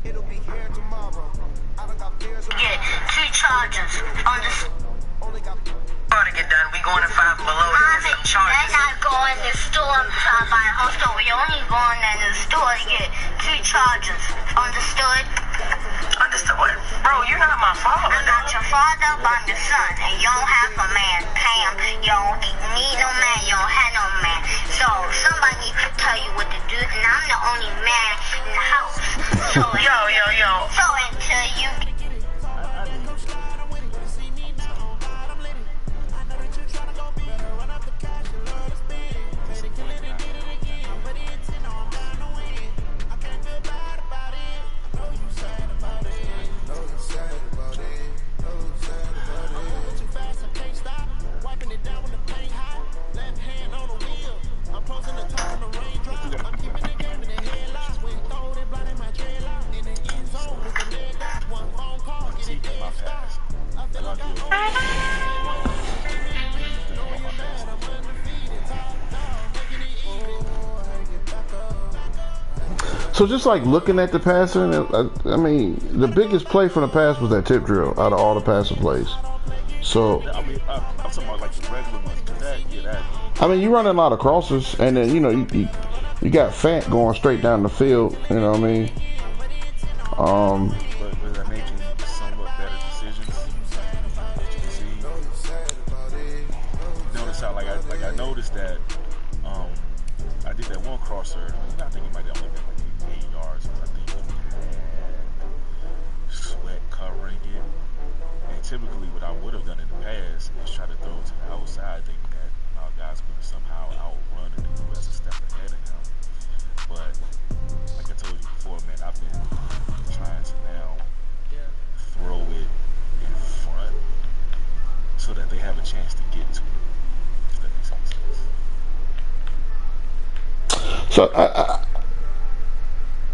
Speaker 9: It'll be here tomorrow. I done got fears of
Speaker 8: Get 2 charges on the
Speaker 11: To get done, we going to Five Below to get some charges.
Speaker 8: They're not going to the store to try to buy a whole store. We only going in the store to get 2 charges. Understood?
Speaker 11: Understood? Bro, you're not my father.
Speaker 8: I'm not your father, but I'm your son. And you don't have a man, Cam. You don't need no man. You don't have no man. So somebody needs to tell you what to do. And I'm the only man in the house. So
Speaker 11: Yo.
Speaker 8: So until you
Speaker 1: So just like looking at the passing, I mean, the biggest play from the pass was that tip drill out of all the passing plays. So
Speaker 4: I mean, I'm talking about like the regular ones. That.
Speaker 1: I mean, you running a lot of crosses, and then you got Fant going straight down the field. You know what I mean?
Speaker 4: But they're making somewhat better decisions. You can see. Notice how I noticed that I did that one crosser. I think it might have only been like 8 yards. But I think we had Sweat covering it. And typically, what I would have done in the past is try to throw to the outside, thinking that our guy's going to somehow outrun and do as a step ahead of him. But like I told you before, man, I've been trying to now throw it in front so that they have a chance to get to it. If that makes any sense.
Speaker 1: So